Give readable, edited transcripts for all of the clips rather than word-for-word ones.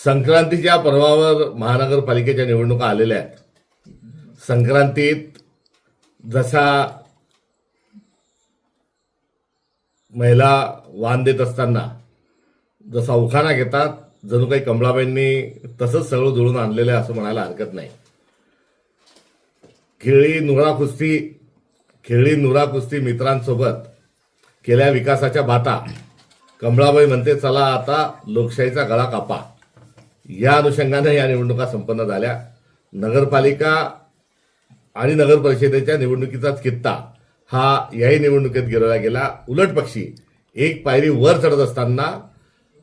संक्रांतीच्या पर्वावर महानगरपालिकेच्या निवडणुका आलेल्या आहेत. संक्रांतीत जसा महिला वाण देत असताना जसा उखाणा घेतात, जणू काही कमळाबाईंनी तसंच सगळं जुळून आणलेलं आहे असं म्हणायला हरकत नाही. खेळी नुरा कुस्ती मित्रांसोबत केल्या विकासाच्या बाता. कमळाबाई म्हणते चला आता लोकशाहीचा गळा कापा. या अनुषंगाने या निवडणुका संपन्न झाल्या. नगरपालिका आणि नगर परिषदेच्या निवडणुकीचाच कित्ता हा याही निवडणुकीत गिरवला गेला. उलट पक्षी एक पायरी वर चढत असताना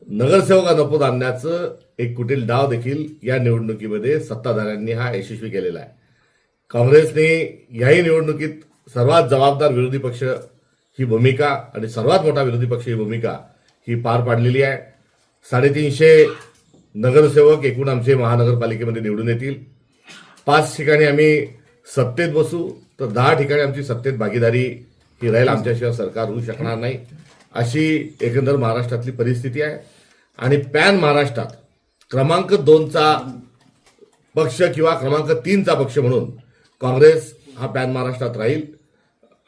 नगरसेवक नफोद आणण्याचं एक कुटील डाव देखील या निवडणुकीमध्ये सत्ताधाऱ्यांनी हा यशस्वी केलेला आहे. काँग्रेसने याही निवडणुकीत सर्वात जबाबदार विरोधी पक्ष ही भूमिका आणि सर्वात मोठा विरोधी पक्ष ही भूमिका ही पार पाडलेली आहे. 350 नगरसेवक एकूण आमचे महानगरपालिकेमध्ये निवडून येतील. 5 ठिकाणी आम्ही सत्तेत बसू तर 10 ठिकाणी आमची सत्तेत भागीदारी ही राहील. आमच्याशिवाय सरकार होऊ शकणार नाही अशी एकंदर महाराष्ट्रातली परिस्थिती आहे. आणि पॅन महाराष्ट्रात क्रमांक 2चा पक्ष किंवा क्रमांक 3चा पक्ष म्हणून काँग्रेस हा पॅन महाराष्ट्रात राहील.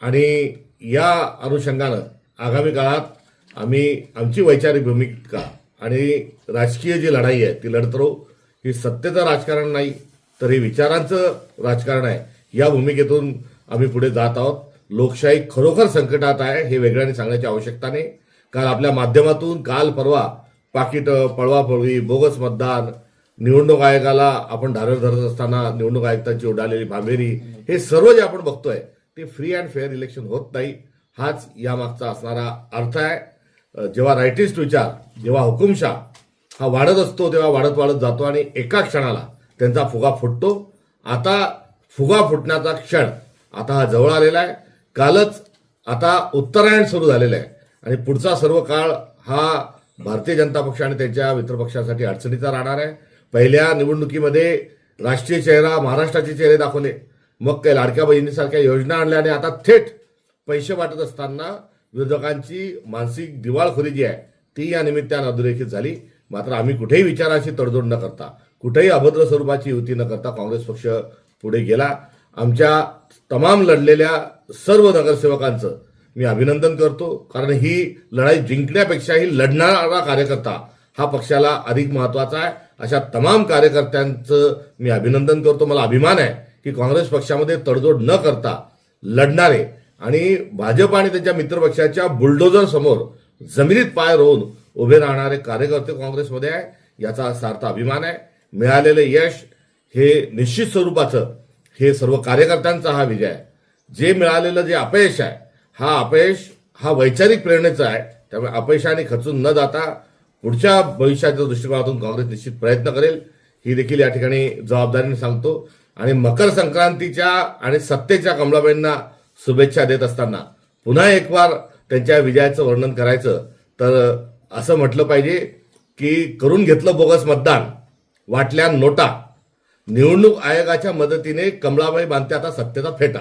आणि या अनुषंगानं आगामी काळात आम्ही आमची वैचारिक भूमिका आणि राजकीय जी लढाई आहे ती लढत राहू. ही सत्तेचं राजकारण नाही तर हे विचारांचं राजकारण आहे. या भूमिकेतून आम्ही पुढे जात आहोत. लोकशाही खरोखर संकटात आहे हे वेगळ्याने सांगण्याची आवश्यकता नाही. काल आपल्या माध्यमातून काल परवा पाकिट पळवापळवी, बोगस मतदान, निवडणूक आयोगाला आपण धारेवर धरत असताना निवडणूक आयुक्तांची उडालेली भांबेरी, हे सर्व जे आपण बघतोय ते फ्री अँड फेअर इलेक्शन होत नाही. हाच यामागचा असणारा अर्थ आहे. जेव्हा राईटिस्ट विचार, जेव्हा हुकुमशाह हा वाढत असतो तेव्हा वाढत जातो आणि एका क्षणाला त्यांचा फुगा फुटतो. आता फुगा फुटण्याचा क्षण आता हा जवळ आलेला आहे. कालच आता उत्तरायण सुरू झालेलं आहे आणि पुढचा सर्व काळ हा भारतीय जनता पक्ष आणि त्यांच्या मित्रपक्षांसाठी अडचणीचा राहणार आहे. पहिल्या निवडणुकीमध्ये राष्ट्रीय चेहरा, महाराष्ट्राचे चेहरे दाखवले, मग काही लाडक्या बहिणीसारख्या योजना आणल्या आणि आता थेट पैसे वाटत असताना विरोधकांची मानसिक दिवाळखोरी जी आहे ती या निमित्तानं अधोरेखित झाली. मात्र आम्ही कुठेही विचारांशी तडजोड न करता, कुठेही अभद्र स्वरूपाची युती न करता काँग्रेस पक्ष पुढे गेला. आमच्या तमाम लढलेल्या सर्व नगरसेवकांचं मी अभिनंदन करतो. कारण ही लढाई जिंकण्यापेक्षाही लढणारा कार्यकर्ता हा पक्षाला अधिक महत्वाचा आहे. अशा तमाम कार्यकर्त्यांचं मी अभिनंदन करतो. मला अभिमान आहे की काँग्रेस पक्षामध्ये तडजोड न करता लढणारे आणि भाजप आणि त्यांच्या मित्रपक्षाच्या बुलडोजर समोर जमिनीत पाय रोवून उभे राहणारे कार्यकर्ते काँग्रेसमध्ये आहे. याचा सार्थ अभिमान आहे. मिळालेले यश हे निश्चित स्वरूपाचं हे सर्व कार्यकर्त्यांचा हा विजय आहे. जे मिळालेलं जे अपयश आहे हा अपयश हा वैचारिक प्रेरणेचा आहे. त्यामुळे अपयशाने खचून न जाता पुढच्या भविष्याच्या दृष्टिकोनातून काँग्रेस निश्चित प्रयत्न करेल ही देखील या ठिकाणी जबाबदारीने सांगतो. आणि मकर संक्रांतीच्या आणि सत्तेच्या कमळाबाईंना शुभेच्छा देत असताना पुन्हा एक बार त्यांच्या विजयाचं वर्णन करायचं तर असं म्हटलं पाहिजे की करून घेतलं बोगस मतदान, वाटल्या नोटा, निवडणूक आयोगाच्या मदतीने कमळाबाई बांधते आता सत्तेचा फेटा.